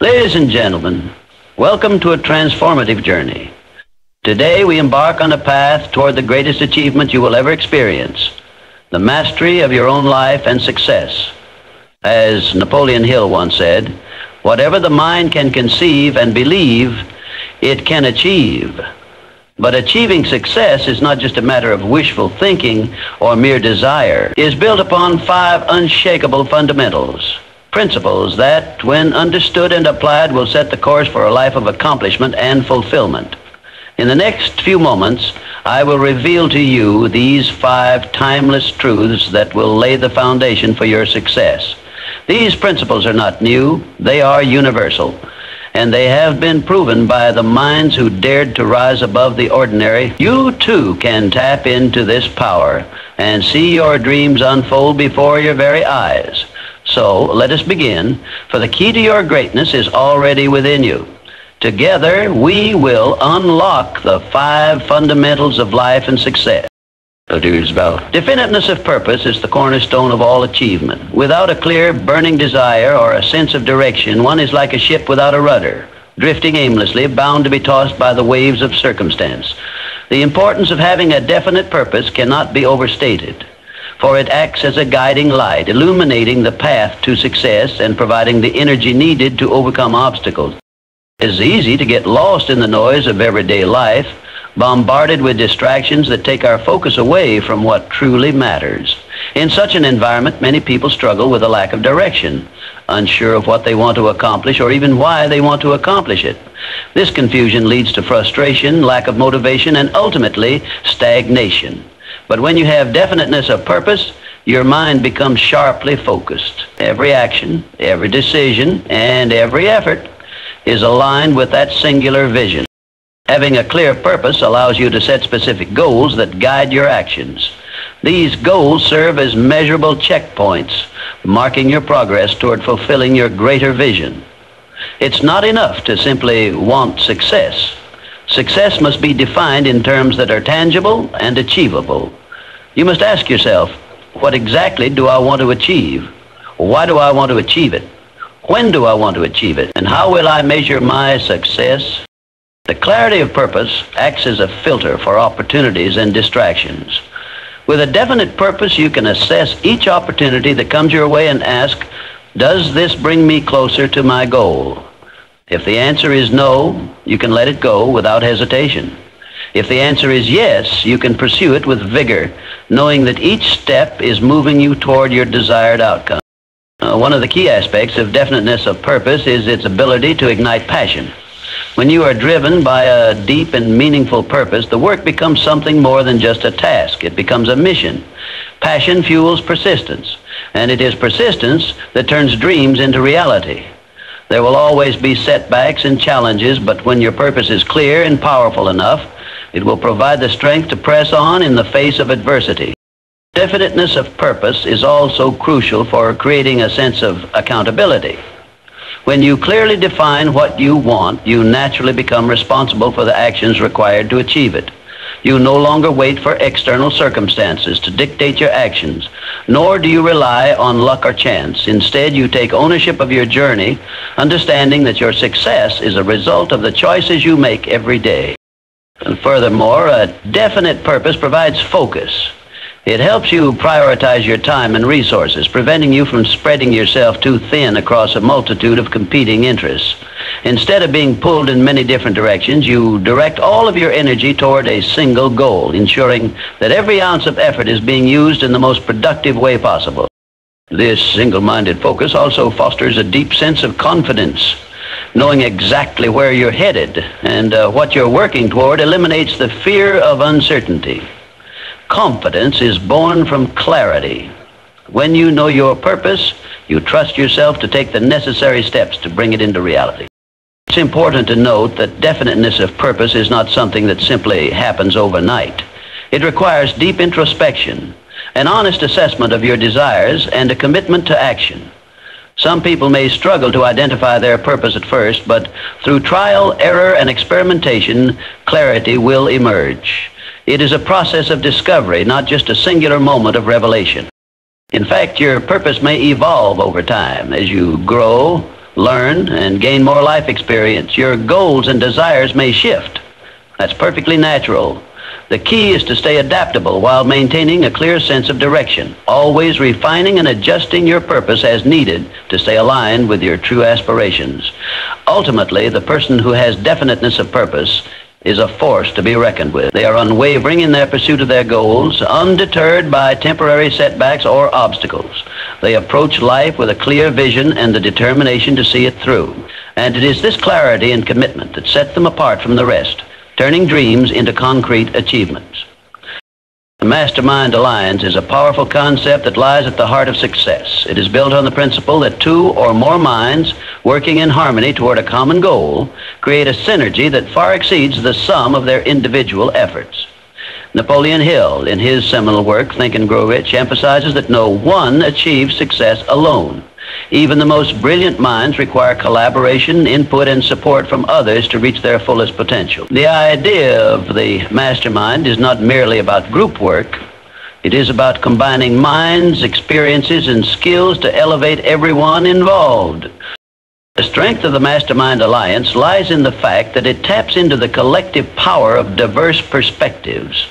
Ladies and gentlemen, welcome to a transformative journey. Today we embark on a path toward the greatest achievement you will ever experience, the mastery of your own life and success. As Napoleon Hill once said, whatever the mind can conceive and believe, it can achieve. But achieving success is not just a matter of wishful thinking or mere desire. It is built upon 5 unshakable fundamentals. Principles that, when understood and applied, will set the course for a life of accomplishment and fulfillment. In the next few moments, I will reveal to you these 5 timeless truths that will lay the foundation for your success. These principles are not new, they are universal, and they have been proven by the minds who dared to rise above the ordinary. You too can tap into this power and see your dreams unfold before your very eyes. So let us begin, for the key to your greatness is already within you. Together we will unlock the 5 fundamentals of life and success. Definiteness of purpose is the cornerstone of all achievement. Without a clear, burning desire or a sense of direction, one is like a ship without a rudder, drifting aimlessly, bound to be tossed by the waves of circumstance. The importance of having a definite purpose cannot be overstated, for it acts as a guiding light, illuminating the path to success and providing the energy needed to overcome obstacles. It is easy to get lost in the noise of everyday life, bombarded with distractions that take our focus away from what truly matters. In such an environment, many people struggle with a lack of direction, unsure of what they want to accomplish or even why they want to accomplish it. This confusion leads to frustration, lack of motivation, and ultimately stagnation. But when you have definiteness of purpose, your mind becomes sharply focused. Every action, every decision, and every effort is aligned with that singular vision. Having a clear purpose allows you to set specific goals that guide your actions. These goals serve as measurable checkpoints, marking your progress toward fulfilling your greater vision. It's not enough to simply want success. Success must be defined in terms that are tangible and achievable. You must ask yourself, what exactly do I want to achieve? Why do I want to achieve it? When do I want to achieve it? And how will I measure my success? The clarity of purpose acts as a filter for opportunities and distractions. With a definite purpose, you can assess each opportunity that comes your way and ask, does this bring me closer to my goal? If the answer is no, you can let it go without hesitation. If the answer is yes, you can pursue it with vigor, knowing that each step is moving you toward your desired outcome. One of the key aspects of definiteness of purpose is its ability to ignite passion. When you are driven by a deep and meaningful purpose, the work becomes something more than just a task. It becomes a mission. Passion fuels persistence, and it is persistence that turns dreams into reality. There will always be setbacks and challenges, but when your purpose is clear and powerful enough, it will provide the strength to press on in the face of adversity. Definiteness of purpose is also crucial for creating a sense of accountability. When you clearly define what you want, you naturally become responsible for the actions required to achieve it. You no longer wait for external circumstances to dictate your actions, nor do you rely on luck or chance. Instead, you take ownership of your journey, understanding that your success is a result of the choices you make every day. And furthermore, a definite purpose provides focus. It helps you prioritize your time and resources, preventing you from spreading yourself too thin across a multitude of competing interests. Instead of being pulled in many different directions, you direct all of your energy toward a single goal, ensuring that every ounce of effort is being used in the most productive way possible. This single-minded focus also fosters a deep sense of confidence. Knowing exactly where you're headed and what you're working toward eliminates the fear of uncertainty. Confidence is born from clarity. When you know your purpose, you trust yourself to take the necessary steps to bring it into reality. It's important to note that definiteness of purpose is not something that simply happens overnight. It requires deep introspection, an honest assessment of your desires, and a commitment to action. Some people may struggle to identify their purpose at first, but through trial, error, and experimentation, clarity will emerge. It is a process of discovery, not just a singular moment of revelation. In fact, your purpose may evolve over time as you grow, learn, and gain more life experience, your goals and desires may shift. That's perfectly natural. The key is to stay adaptable while maintaining a clear sense of direction, always refining and adjusting your purpose as needed to stay aligned with your true aspirations. Ultimately, the person who has definiteness of purpose is a force to be reckoned with. They are unwavering in their pursuit of their goals, undeterred by temporary setbacks or obstacles. They approach life with a clear vision and the determination to see it through. And it is this clarity and commitment that set them apart from the rest, turning dreams into concrete achievements. The Mastermind Alliance is a powerful concept that lies at the heart of success. It is built on the principle that two or more minds working in harmony toward a common goal create a synergy that far exceeds the sum of their individual efforts. Napoleon Hill, in his seminal work, Think and Grow Rich, emphasizes that no one achieves success alone. Even the most brilliant minds require collaboration, input, and support from others to reach their fullest potential. The idea of the mastermind is not merely about group work. It is about combining minds, experiences, and skills to elevate everyone involved. The strength of the Mastermind Alliance lies in the fact that it taps into the collective power of diverse perspectives.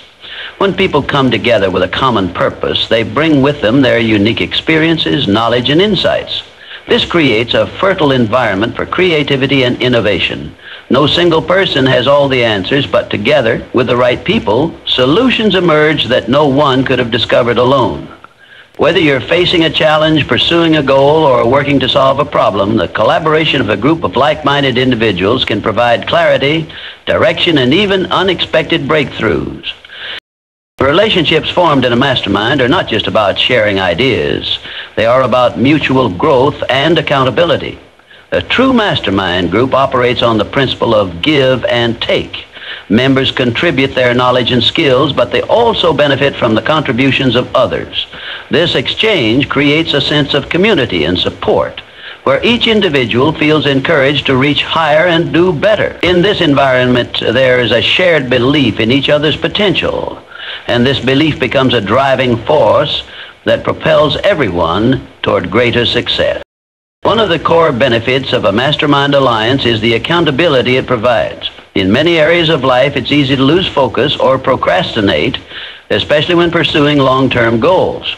When people come together with a common purpose, they bring with them their unique experiences, knowledge, and insights. This creates a fertile environment for creativity and innovation. No single person has all the answers, but together, with the right people, solutions emerge that no one could have discovered alone. Whether you're facing a challenge, pursuing a goal, or working to solve a problem, the collaboration of a group of like-minded individuals can provide clarity, direction, and even unexpected breakthroughs. Relationships formed in a mastermind are not just about sharing ideas. They are about mutual growth and accountability. A true mastermind group operates on the principle of give and take. Members contribute their knowledge and skills, but they also benefit from the contributions of others. This exchange creates a sense of community and support, where each individual feels encouraged to reach higher and do better. In this environment, there is a shared belief in each other's potential, and this belief becomes a driving force that propels everyone toward greater success. One of the core benefits of a Mastermind Alliance is the accountability it provides. In many areas of life, it's easy to lose focus or procrastinate, especially when pursuing long-term goals.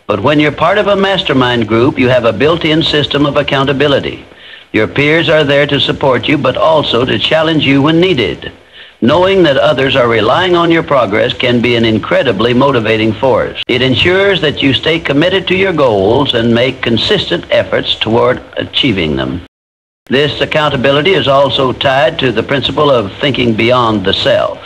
But when you're part of a mastermind group, you have a built-in system of accountability. Your peers are there to support you, but also to challenge you when needed. Knowing that others are relying on your progress can be an incredibly motivating force. It ensures that you stay committed to your goals and make consistent efforts toward achieving them. This accountability is also tied to the principle of thinking beyond the self.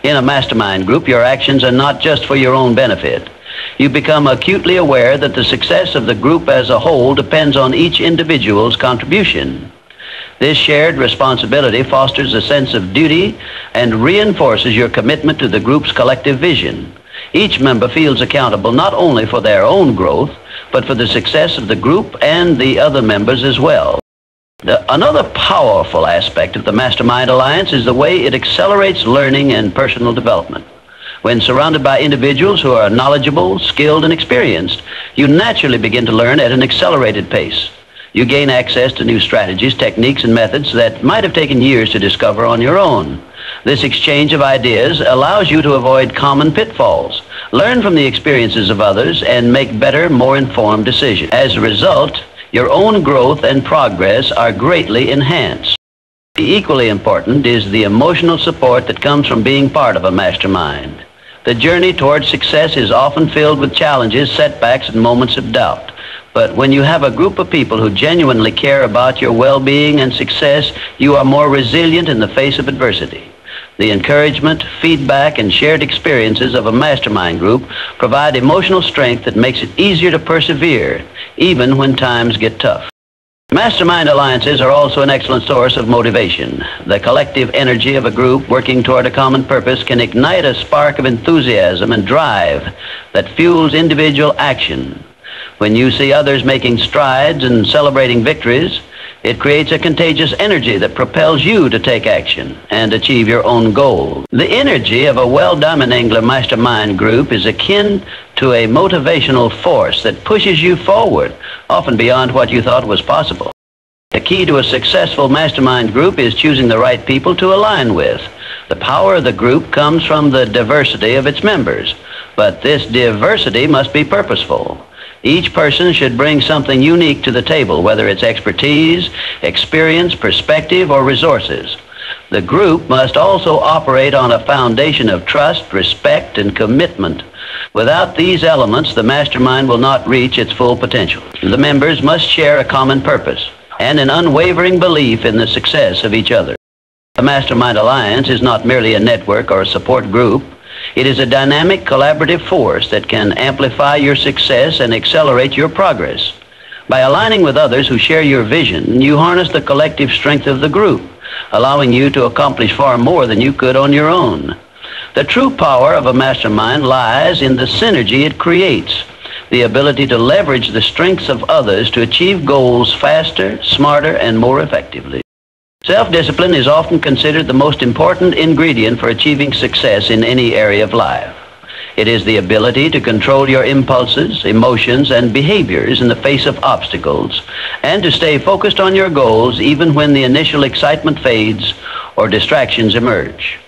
In a mastermind group, your actions are not just for your own benefit. You become acutely aware that the success of the group as a whole depends on each individual's contribution. This shared responsibility fosters a sense of duty and reinforces your commitment to the group's collective vision. Each member feels accountable not only for their own growth, but for the success of the group and the other members as well. Another powerful aspect of the Mastermind Alliance is the way it accelerates learning and personal development. When surrounded by individuals who are knowledgeable, skilled, and experienced, you naturally begin to learn at an accelerated pace. You gain access to new strategies, techniques, and methods that might have taken years to discover on your own. This exchange of ideas allows you to avoid common pitfalls, learn from the experiences of others, and make better, more informed decisions. As a result, your own growth and progress are greatly enhanced. Equally important is the emotional support that comes from being part of a mastermind. The journey towards success is often filled with challenges, setbacks, and moments of doubt. But when you have a group of people who genuinely care about your well-being and success, you are more resilient in the face of adversity. The encouragement, feedback, and shared experiences of a mastermind group provide emotional strength that makes it easier to persevere, even when times get tough. Mastermind alliances are also an excellent source of motivation. The collective energy of a group working toward a common purpose can ignite a spark of enthusiasm and drive that fuels individual action. When you see others making strides and celebrating victories, it creates a contagious energy that propels you to take action and achieve your own goals. The energy of a well-dominant mastermind group is akin to a motivational force that pushes you forward, often beyond what you thought was possible. The key to a successful mastermind group is choosing the right people to align with. The power of the group comes from the diversity of its members, but this diversity must be purposeful. Each person should bring something unique to the table, whether it's expertise, experience, perspective, or resources. The group must also operate on a foundation of trust, respect, and commitment. Without these elements, the mastermind will not reach its full potential. The members must share a common purpose and an unwavering belief in the success of each other. The Mastermind Alliance is not merely a network or a support group. It is a dynamic, collaborative force that can amplify your success and accelerate your progress. By aligning with others who share your vision, you harness the collective strength of the group, allowing you to accomplish far more than you could on your own. The true power of a mastermind lies in the synergy it creates, the ability to leverage the strengths of others to achieve goals faster, smarter, and more effectively. Self-discipline is often considered the most important ingredient for achieving success in any area of life. It is the ability to control your impulses, emotions, and behaviors in the face of obstacles, and to stay focused on your goals even when the initial excitement fades or distractions emerge.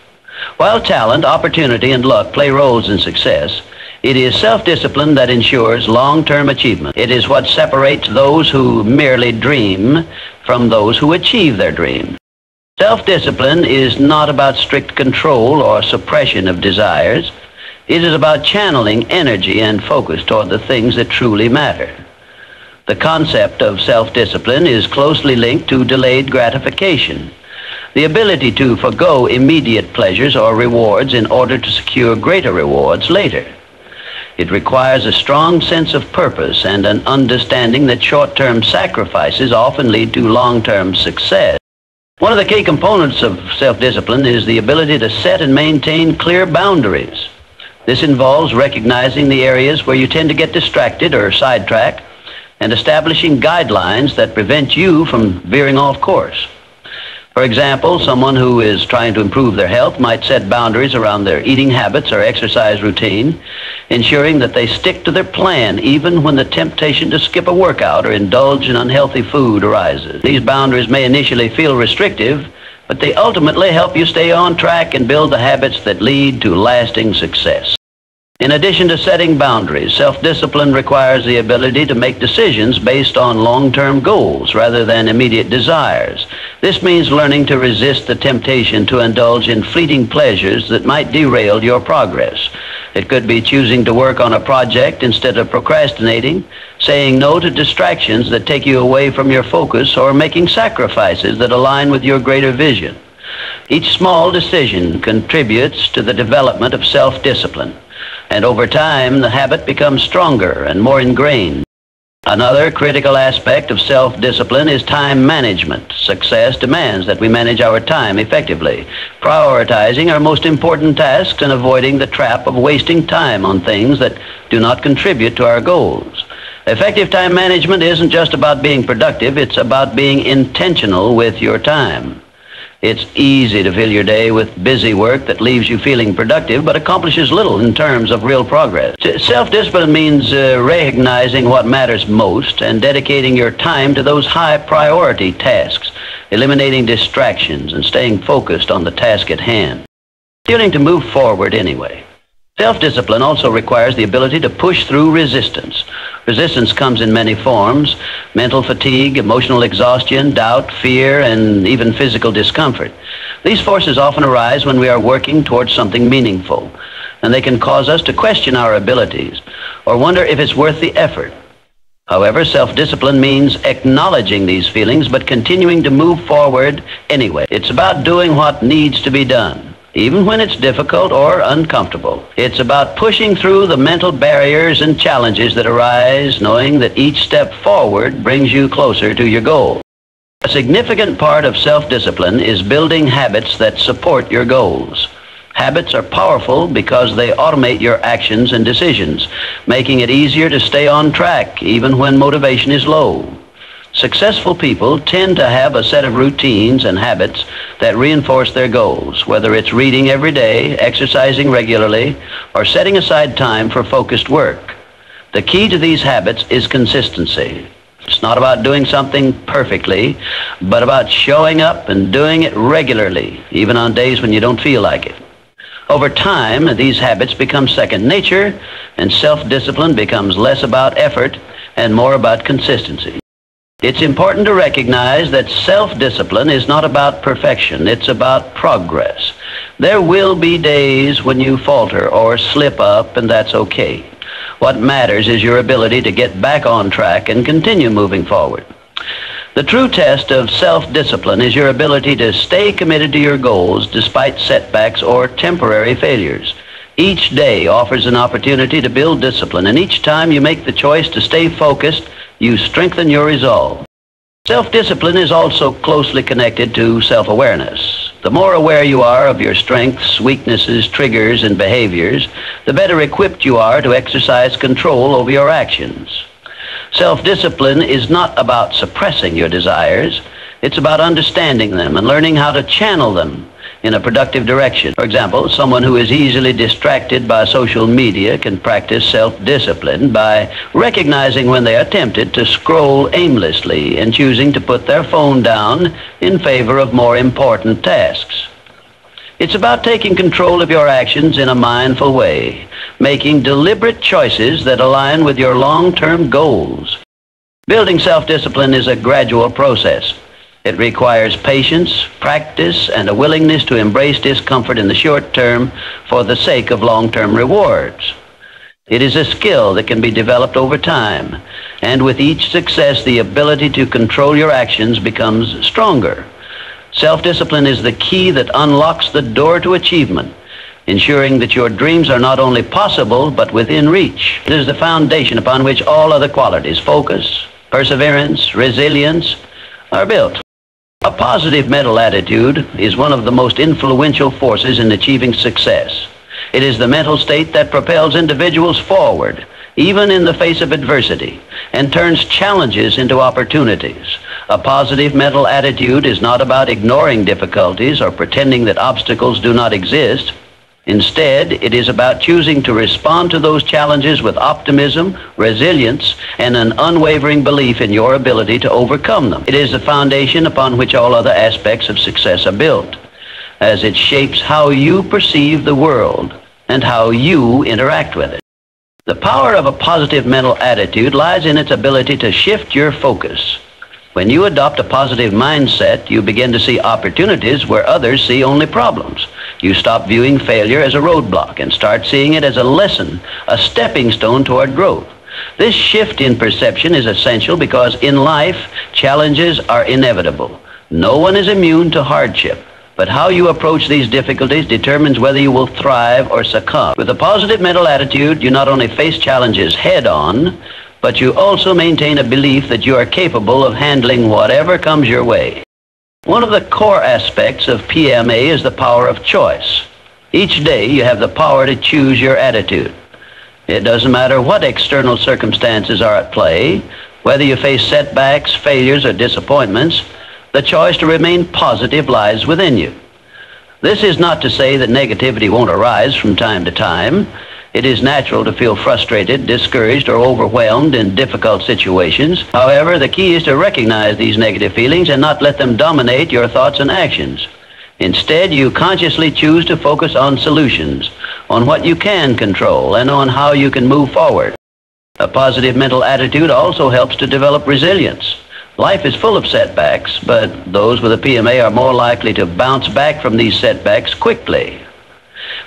While talent, opportunity, and luck play roles in success, it is self-discipline that ensures long-term achievement. It is what separates those who merely dream from those who achieve their dream. Self-discipline is not about strict control or suppression of desires. It is about channeling energy and focus toward the things that truly matter. The concept of self-discipline is closely linked to delayed gratification, the ability to forgo immediate pleasures or rewards in order to secure greater rewards later. It requires a strong sense of purpose and an understanding that short-term sacrifices often lead to long-term success. One of the key components of self-discipline is the ability to set and maintain clear boundaries. This involves recognizing the areas where you tend to get distracted or sidetracked and establishing guidelines that prevent you from veering off course. For example, someone who is trying to improve their health might set boundaries around their eating habits or exercise routine, ensuring that they stick to their plan even when the temptation to skip a workout or indulge in unhealthy food arises. These boundaries may initially feel restrictive, but they ultimately help you stay on track and build the habits that lead to lasting success. In addition to setting boundaries, self-discipline requires the ability to make decisions based on long-term goals rather than immediate desires. This means learning to resist the temptation to indulge in fleeting pleasures that might derail your progress. It could be choosing to work on a project instead of procrastinating, saying no to distractions that take you away from your focus, or making sacrifices that align with your greater vision. Each small decision contributes to the development of self-discipline, and over time, the habit becomes stronger and more ingrained. Another critical aspect of self-discipline is time management. Success demands that we manage our time effectively, prioritizing our most important tasks and avoiding the trap of wasting time on things that do not contribute to our goals. Effective time management isn't just about being productive, it's about being intentional with your time. It's easy to fill your day with busy work that leaves you feeling productive but accomplishes little in terms of real progress. Self-discipline means recognizing what matters most and dedicating your time to those high-priority tasks, eliminating distractions and staying focused on the task at hand. Feeling to move forward anyway. Self-discipline also requires the ability to push through resistance. Resistance comes in many forms: mental fatigue, emotional exhaustion, doubt, fear, and even physical discomfort. These forces often arise when we are working towards something meaningful, and they can cause us to question our abilities or wonder if it's worth the effort. However, self-discipline means acknowledging these feelings but continuing to move forward anyway. It's about doing what needs to be done, even when it's difficult or uncomfortable. It's about pushing through the mental barriers and challenges that arise, knowing that each step forward brings you closer to your goal. A significant part of self-discipline is building habits that support your goals. Habits are powerful because they automate your actions and decisions, making it easier to stay on track even when motivation is low. Successful people tend to have a set of routines and habits that reinforce their goals, whether it's reading every day, exercising regularly, or setting aside time for focused work. The key to these habits is consistency. It's not about doing something perfectly, but about showing up and doing it regularly, even on days when you don't feel like it. Over time, these habits become second nature, and self-discipline becomes less about effort and more about consistency. It's important to recognize that self-discipline is not about perfection, it's about progress. There will be days when you falter or slip up, and that's okay. What matters is your ability to get back on track and continue moving forward. The true test of self-discipline is your ability to stay committed to your goals despite setbacks or temporary failures. Each day offers an opportunity to build discipline, and each time you make the choice to stay focused, you strengthen your resolve. Self-discipline is also closely connected to self-awareness. The more aware you are of your strengths, weaknesses, triggers, and behaviors, the better equipped you are to exercise control over your actions. Self-discipline is not about suppressing your desires. It's about understanding them and learning how to channel them in a productive direction. For example, someone who is easily distracted by social media can practice self-discipline by recognizing when they are tempted to scroll aimlessly and choosing to put their phone down in favor of more important tasks. It's about taking control of your actions in a mindful way, making deliberate choices that align with your long-term goals. Building self-discipline is a gradual process. It requires patience, practice, and a willingness to embrace discomfort in the short term for the sake of long-term rewards. It is a skill that can be developed over time, and with each success, the ability to control your actions becomes stronger. Self-discipline is the key that unlocks the door to achievement, ensuring that your dreams are not only possible, but within reach. It is the foundation upon which all other qualities, focus, perseverance, resilience, are built. A positive mental attitude is one of the most influential forces in achieving success. It is the mental state that propels individuals forward, even in the face of adversity, and turns challenges into opportunities. A positive mental attitude is not about ignoring difficulties or pretending that obstacles do not exist. Instead, it is about choosing to respond to those challenges with optimism, resilience, and an unwavering belief in your ability to overcome them. It is the foundation upon which all other aspects of success are built, as it shapes how you perceive the world and how you interact with it. The power of a positive mental attitude lies in its ability to shift your focus. When you adopt a positive mindset, you begin to see opportunities where others see only problems. You stop viewing failure as a roadblock and start seeing it as a lesson, a stepping stone toward growth. This shift in perception is essential because in life, challenges are inevitable. No one is immune to hardship, but how you approach these difficulties determines whether you will thrive or succumb. With a positive mental attitude, you not only face challenges head-on, but you also maintain a belief that you are capable of handling whatever comes your way. One of the core aspects of PMA is the power of choice. Each day you have the power to choose your attitude. It doesn't matter what external circumstances are at play, whether you face setbacks, failures, or disappointments, the choice to remain positive lies within you. This is not to say that negativity won't arise from time to time. It is natural to feel frustrated, discouraged, or overwhelmed in difficult situations. However, the key is to recognize these negative feelings and not let them dominate your thoughts and actions. Instead, you consciously choose to focus on solutions, on what you can control, and on how you can move forward. A positive mental attitude also helps to develop resilience. Life is full of setbacks, but those with a PMA are more likely to bounce back from these setbacks quickly.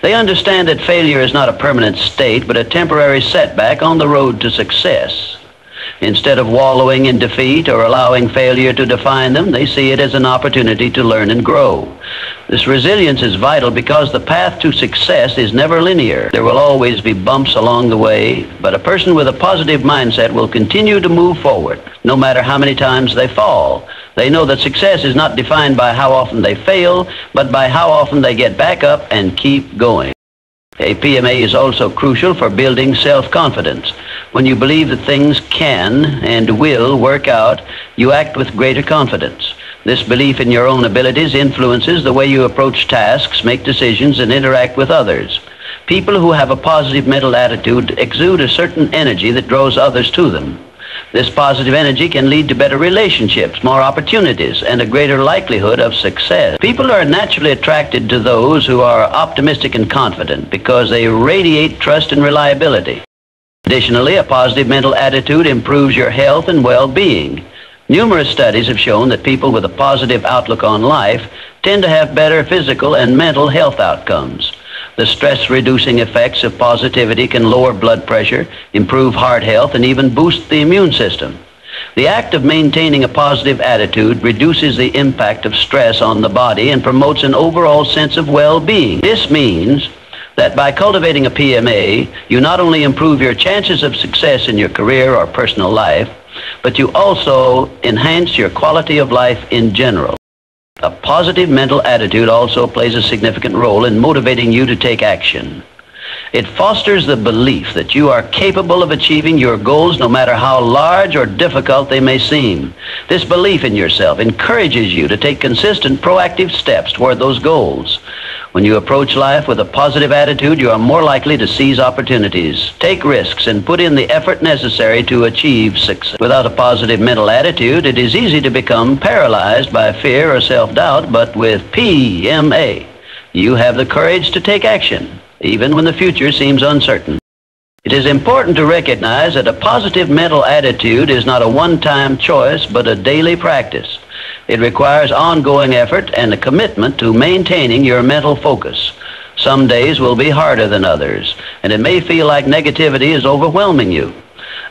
They understand that failure is not a permanent state, but a temporary setback on the road to success. Instead of wallowing in defeat or allowing failure to define them, they see it as an opportunity to learn and grow. This resilience is vital because the path to success is never linear. There will always be bumps along the way, but a person with a positive mindset will continue to move forward, no matter how many times they fall. They know that success is not defined by how often they fail, but by how often they get back up and keep going. A PMA is also crucial for building self-confidence. When you believe that things can and will work out, you act with greater confidence. This belief in your own abilities influences the way you approach tasks, make decisions, and interact with others. People who have a positive mental attitude exude a certain energy that draws others to them. This positive energy can lead to better relationships, more opportunities, and a greater likelihood of success. People are naturally attracted to those who are optimistic and confident because they radiate trust and reliability. Additionally, a positive mental attitude improves your health and well-being. Numerous studies have shown that people with a positive outlook on life tend to have better physical and mental health outcomes. The stress-reducing effects of positivity can lower blood pressure, improve heart health, and even boost the immune system. The act of maintaining a positive attitude reduces the impact of stress on the body and promotes an overall sense of well-being. This means that by cultivating a PMA, you not only improve your chances of success in your career or personal life, but you also enhance your quality of life in general. A positive mental attitude also plays a significant role in motivating you to take action. It fosters the belief that you are capable of achieving your goals no matter how large or difficult they may seem. This belief in yourself encourages you to take consistent, proactive steps toward those goals. When you approach life with a positive attitude, you are more likely to seize opportunities, take risks, and put in the effort necessary to achieve success. Without a positive mental attitude, it is easy to become paralyzed by fear or self-doubt, but with PMA, you have the courage to take action, even when the future seems uncertain. It is important to recognize that a positive mental attitude is not a one-time choice, but a daily practice. It requires ongoing effort and a commitment to maintaining your mental focus. Some days will be harder than others, and it may feel like negativity is overwhelming you.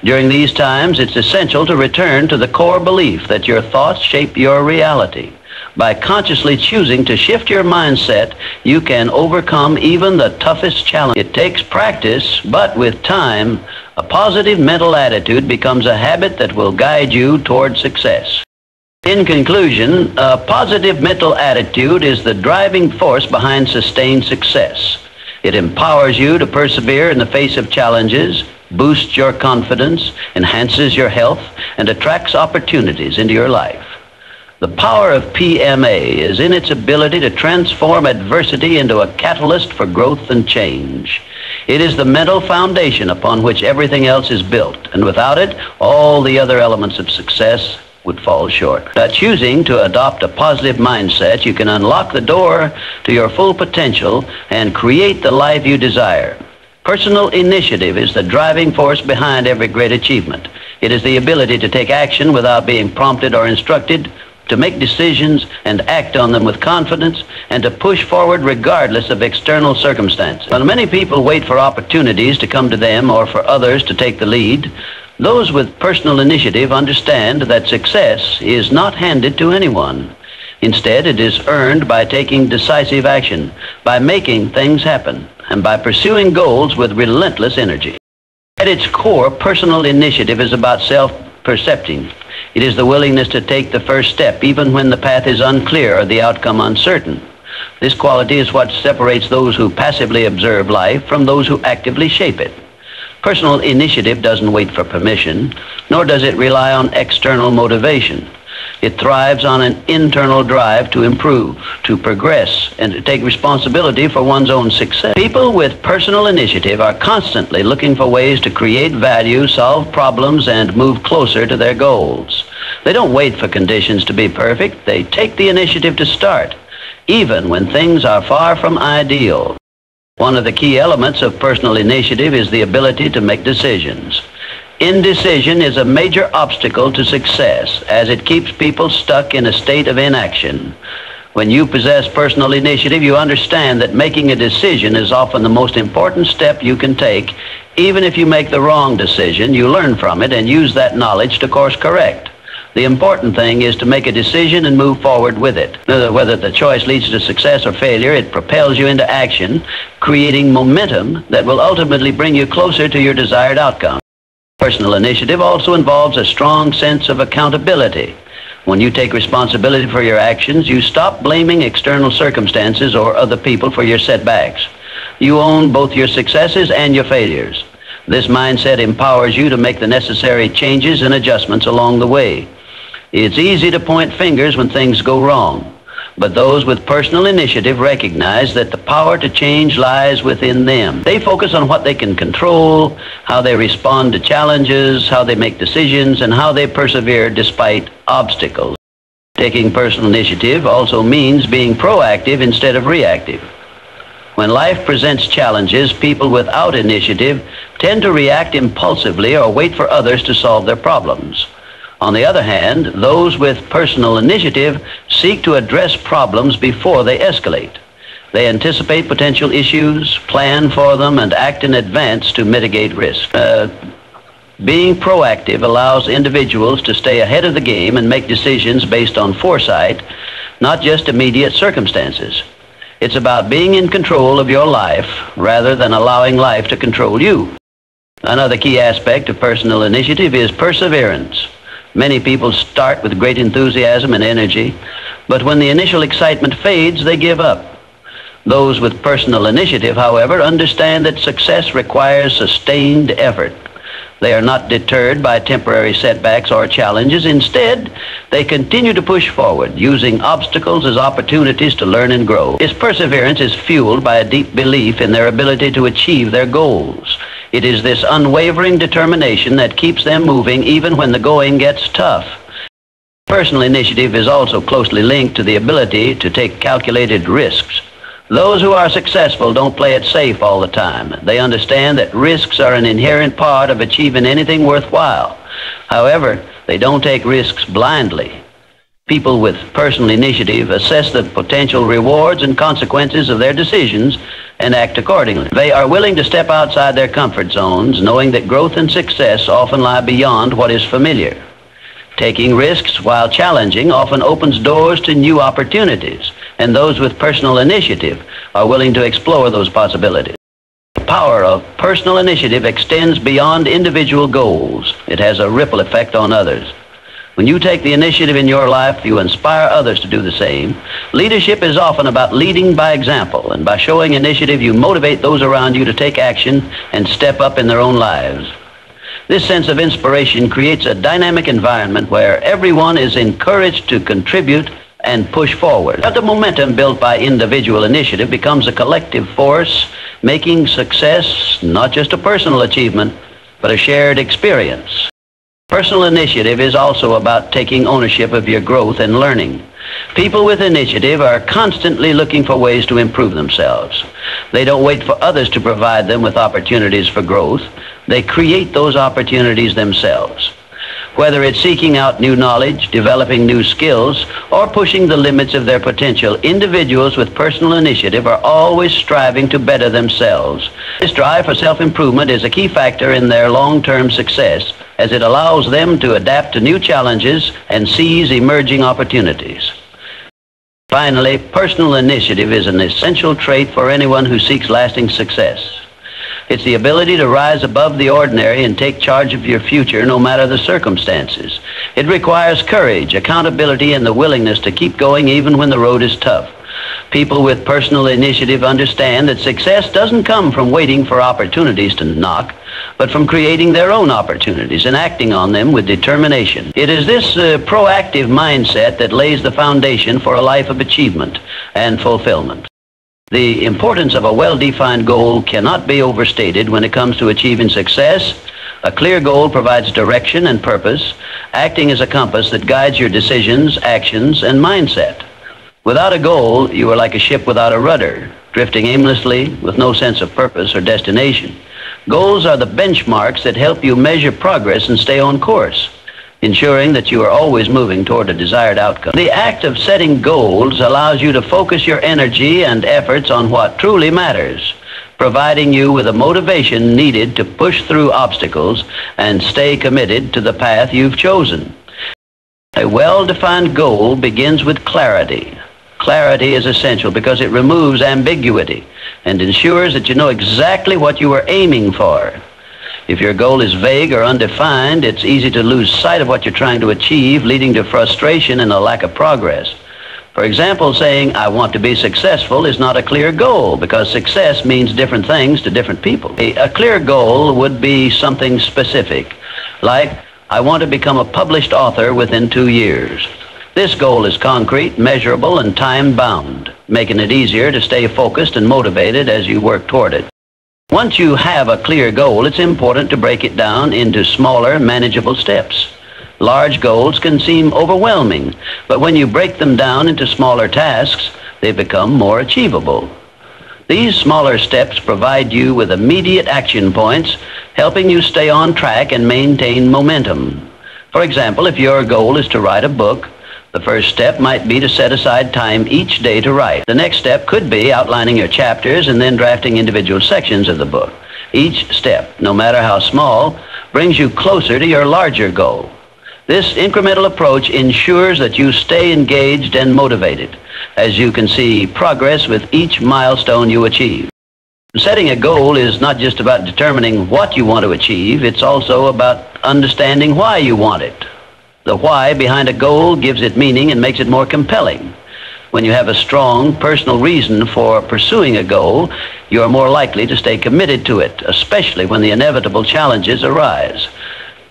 During these times, it's essential to return to the core belief that your thoughts shape your reality. By consciously choosing to shift your mindset, you can overcome even the toughest challenge. It takes practice, but with time, a positive mental attitude becomes a habit that will guide you toward success. In conclusion, a positive mental attitude is the driving force behind sustained success. It empowers you to persevere in the face of challenges, boosts your confidence, enhances your health, and attracts opportunities into your life. The power of PMA is in its ability to transform adversity into a catalyst for growth and change. It is the mental foundation upon which everything else is built, and without it, all the other elements of success would fall short. By choosing to adopt a positive mindset, you can unlock the door to your full potential and create the life you desire. Personal initiative is the driving force behind every great achievement. It is the ability to take action without being prompted or instructed, to make decisions and act on them with confidence, and to push forward regardless of external circumstances. While many people wait for opportunities to come to them or for others to take the lead, those with personal initiative understand that success is not handed to anyone. Instead, it is earned by taking decisive action, by making things happen, and by pursuing goals with relentless energy. At its core, personal initiative is about self-percepting. It is the willingness to take the first step, even when the path is unclear or the outcome uncertain. This quality is what separates those who passively observe life from those who actively shape it. Personal initiative doesn't wait for permission, nor does it rely on external motivation. It thrives on an internal drive to improve, to progress, and to take responsibility for one's own success. People with personal initiative are constantly looking for ways to create value, solve problems, and move closer to their goals. They don't wait for conditions to be perfect. They take the initiative to start, even when things are far from ideal. One of the key elements of personal initiative is the ability to make decisions. Indecision is a major obstacle to success, as it keeps people stuck in a state of inaction. When you possess personal initiative, you understand that making a decision is often the most important step you can take. Even if you make the wrong decision, you learn from it and use that knowledge to course correct. The important thing is to make a decision and move forward with it. Whether the choice leads to success or failure, it propels you into action, creating momentum that will ultimately bring you closer to your desired outcome. Personal initiative also involves a strong sense of accountability. When you take responsibility for your actions, you stop blaming external circumstances or other people for your setbacks. You own both your successes and your failures. This mindset empowers you to make the necessary changes and adjustments along the way. It's easy to point fingers when things go wrong, But those with personal initiative recognize that the power to change lies within them. They focus on what they can control, how they respond to challenges, how they make decisions, and how they persevere despite obstacles. Taking personal initiative also means being proactive instead of reactive. When life presents challenges, people without initiative tend to react impulsively or wait for others to solve their problems. On the other hand, those with personal initiative seek to address problems before they escalate. They anticipate potential issues, plan for them, and act in advance to mitigate risk. Being proactive allows individuals to stay ahead of the game and make decisions based on foresight, not just immediate circumstances. It's about being in control of your life rather than allowing life to control you. Another key aspect of personal initiative is perseverance. Many people start with great enthusiasm and energy, but when the initial excitement fades, they give up. Those with personal initiative, however, understand that success requires sustained effort. They are not deterred by temporary setbacks or challenges. Instead, they continue to push forward, using obstacles as opportunities to learn and grow. This perseverance is fueled by a deep belief in their ability to achieve their goals. It is this unwavering determination that keeps them moving even when the going gets tough. Personal initiative is also closely linked to the ability to take calculated risks. Those who are successful don't play it safe all the time. They understand that risks are an inherent part of achieving anything worthwhile. However, they don't take risks blindly. People with personal initiative assess the potential rewards and consequences of their decisions and act accordingly. They are willing to step outside their comfort zones, knowing that growth and success often lie beyond what is familiar. Taking risks while challenging often opens doors to new opportunities, and those with personal initiative are willing to explore those possibilities. The power of personal initiative extends beyond individual goals. It has a ripple effect on others. When you take the initiative in your life, you inspire others to do the same. Leadership is often about leading by example, and by showing initiative, you motivate those around you to take action and step up in their own lives. This sense of inspiration creates a dynamic environment where everyone is encouraged to contribute and push forward. But the momentum built by individual initiative becomes a collective force, making success not just a personal achievement, but a shared experience. Personal initiative is also about taking ownership of your growth and learning. People with initiative are constantly looking for ways to improve themselves. They don't wait for others to provide them with opportunities for growth. They create those opportunities themselves. Whether it's seeking out new knowledge, developing new skills, or pushing the limits of their potential, individuals with personal initiative are always striving to better themselves. This drive for self-improvement is a key factor in their long-term success, as it allows them to adapt to new challenges and seize emerging opportunities. Finally, personal initiative is an essential trait for anyone who seeks lasting success. It's the ability to rise above the ordinary and take charge of your future no matter the circumstances. It requires courage, accountability, and the willingness to keep going even when the road is tough. People with personal initiative understand that success doesn't come from waiting for opportunities to knock, but from creating their own opportunities and acting on them with determination. It is this proactive mindset that lays the foundation for a life of achievement and fulfillment. The importance of a well-defined goal cannot be overstated when it comes to achieving success. A clear goal provides direction and purpose, acting as a compass that guides your decisions, actions, and mindset. Without a goal, you are like a ship without a rudder, drifting aimlessly with no sense of purpose or destination. Goals are the benchmarks that help you measure progress and stay on course, ensuring that you are always moving toward a desired outcome. The act of setting goals allows you to focus your energy and efforts on what truly matters, providing you with the motivation needed to push through obstacles and stay committed to the path you've chosen. A well-defined goal begins with clarity. Clarity is essential because it removes ambiguity and ensures that you know exactly what you are aiming for. If your goal is vague or undefined, it's easy to lose sight of what you're trying to achieve, leading to frustration and a lack of progress. For example, saying, "I want to be successful," is not a clear goal because success means different things to different people. A clear goal would be something specific, like, "I want to become a published author within 2 years." This goal is concrete, measurable, and time-bound, making it easier to stay focused and motivated as you work toward it. Once you have a clear goal, it's important to break it down into smaller, manageable steps. Large goals can seem overwhelming, but when you break them down into smaller tasks, they become more achievable. These smaller steps provide you with immediate action points, helping you stay on track and maintain momentum. For example, if your goal is to write a book, the first step might be to set aside time each day to write. The next step could be outlining your chapters and then drafting individual sections of the book. Each step, no matter how small, brings you closer to your larger goal. This incremental approach ensures that you stay engaged and motivated, as you can see progress with each milestone you achieve. Setting a goal is not just about determining what you want to achieve, it's also about understanding why you want it. The why behind a goal gives it meaning and makes it more compelling. When you have a strong personal reason for pursuing a goal, you are more likely to stay committed to it, especially when the inevitable challenges arise.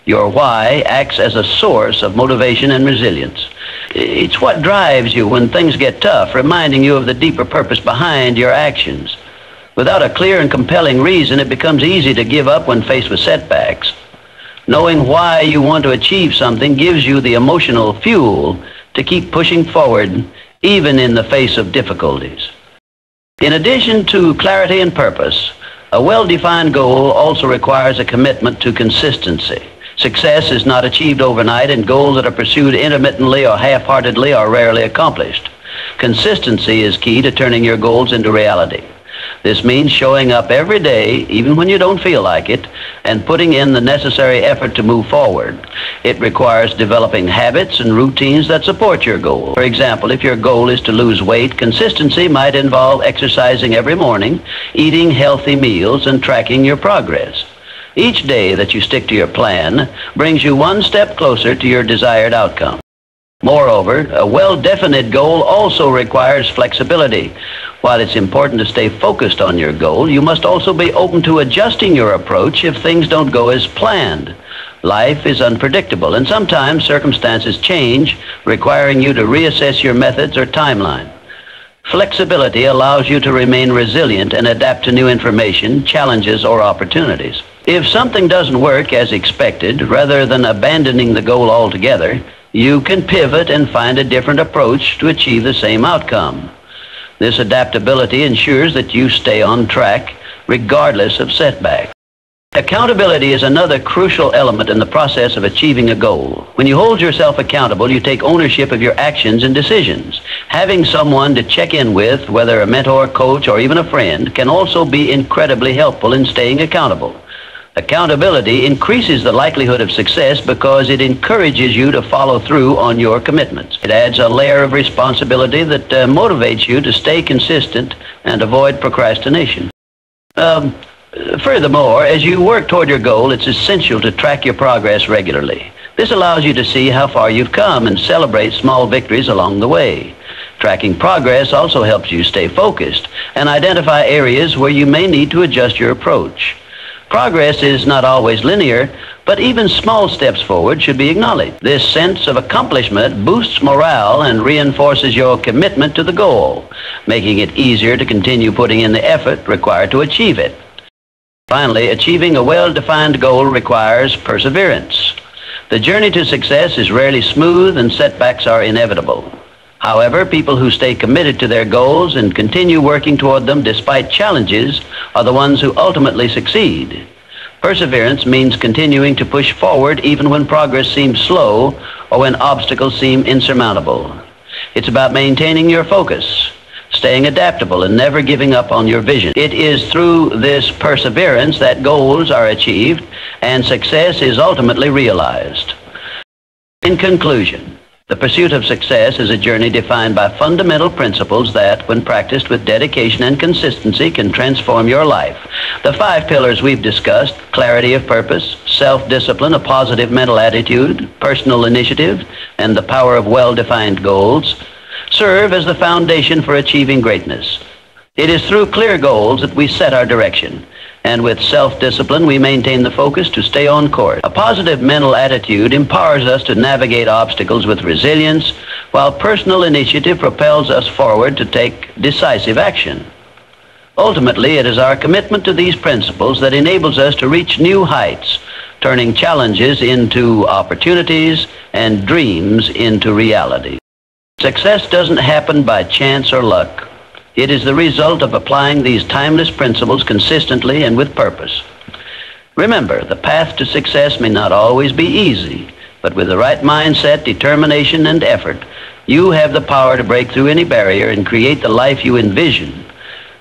Your why acts as a source of motivation and resilience. It's what drives you when things get tough, reminding you of the deeper purpose behind your actions. Without a clear and compelling reason, it becomes easy to give up when faced with setbacks. Knowing why you want to achieve something gives you the emotional fuel to keep pushing forward, even in the face of difficulties. In addition to clarity and purpose, a well-defined goal also requires a commitment to consistency. Success is not achieved overnight, and goals that are pursued intermittently or half-heartedly are rarely accomplished. Consistency is key to turning your goals into reality. This means showing up every day, even when you don't feel like it, and putting in the necessary effort to move forward. It requires developing habits and routines that support your goal. For example, if your goal is to lose weight, consistency might involve exercising every morning, eating healthy meals, and tracking your progress. Each day that you stick to your plan brings you one step closer to your desired outcome. Moreover, a well-defined goal also requires flexibility. While it's important to stay focused on your goal, you must also be open to adjusting your approach if things don't go as planned. Life is unpredictable, and sometimes circumstances change, requiring you to reassess your methods or timeline. Flexibility allows you to remain resilient and adapt to new information, challenges, or opportunities. If something doesn't work as expected, rather than abandoning the goal altogether, you can pivot and find a different approach to achieve the same outcome. This adaptability ensures that you stay on track, regardless of setbacks. Accountability is another crucial element in the process of achieving a goal. When you hold yourself accountable, you take ownership of your actions and decisions. Having someone to check in with, whether a mentor, coach, or even a friend, can also be incredibly helpful in staying accountable. Accountability increases the likelihood of success because it encourages you to follow through on your commitments. It adds a layer of responsibility that motivates you to stay consistent and avoid procrastination. Furthermore, as you work toward your goal, it's essential to track your progress regularly. This allows you to see how far you've come and celebrate small victories along the way. Tracking progress also helps you stay focused and identify areas where you may need to adjust your approach. Progress is not always linear, but even small steps forward should be acknowledged. This sense of accomplishment boosts morale and reinforces your commitment to the goal, making it easier to continue putting in the effort required to achieve it. Finally, achieving a well-defined goal requires perseverance. The journey to success is rarely smooth and setbacks are inevitable. However, people who stay committed to their goals and continue working toward them despite challenges are the ones who ultimately succeed. Perseverance means continuing to push forward even when progress seems slow or when obstacles seem insurmountable. It's about maintaining your focus, staying adaptable, and never giving up on your vision. It is through this perseverance that goals are achieved and success is ultimately realized. In conclusion, the pursuit of success is a journey defined by fundamental principles that, when practiced with dedication and consistency, can transform your life. The 5 pillars we've discussed, clarity of purpose, self-discipline, a positive mental attitude, personal initiative, and the power of well-defined goals, serve as the foundation for achieving greatness. It is through clear goals that we set our direction, and with self-discipline we maintain the focus to stay on course. A positive mental attitude empowers us to navigate obstacles with resilience, while personal initiative propels us forward to take decisive action. Ultimately, it is our commitment to these principles that enables us to reach new heights, turning challenges into opportunities and dreams into reality. Success doesn't happen by chance or luck. It is the result of applying these timeless principles consistently and with purpose. Remember, the path to success may not always be easy, but with the right mindset, determination, and effort, you have the power to break through any barrier and create the life you envision.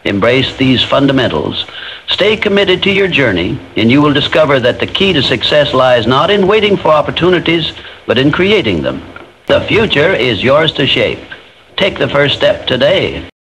Embrace these fundamentals. Stay committed to your journey, and you will discover that the key to success lies not in waiting for opportunities, but in creating them. The future is yours to shape. Take the first step today.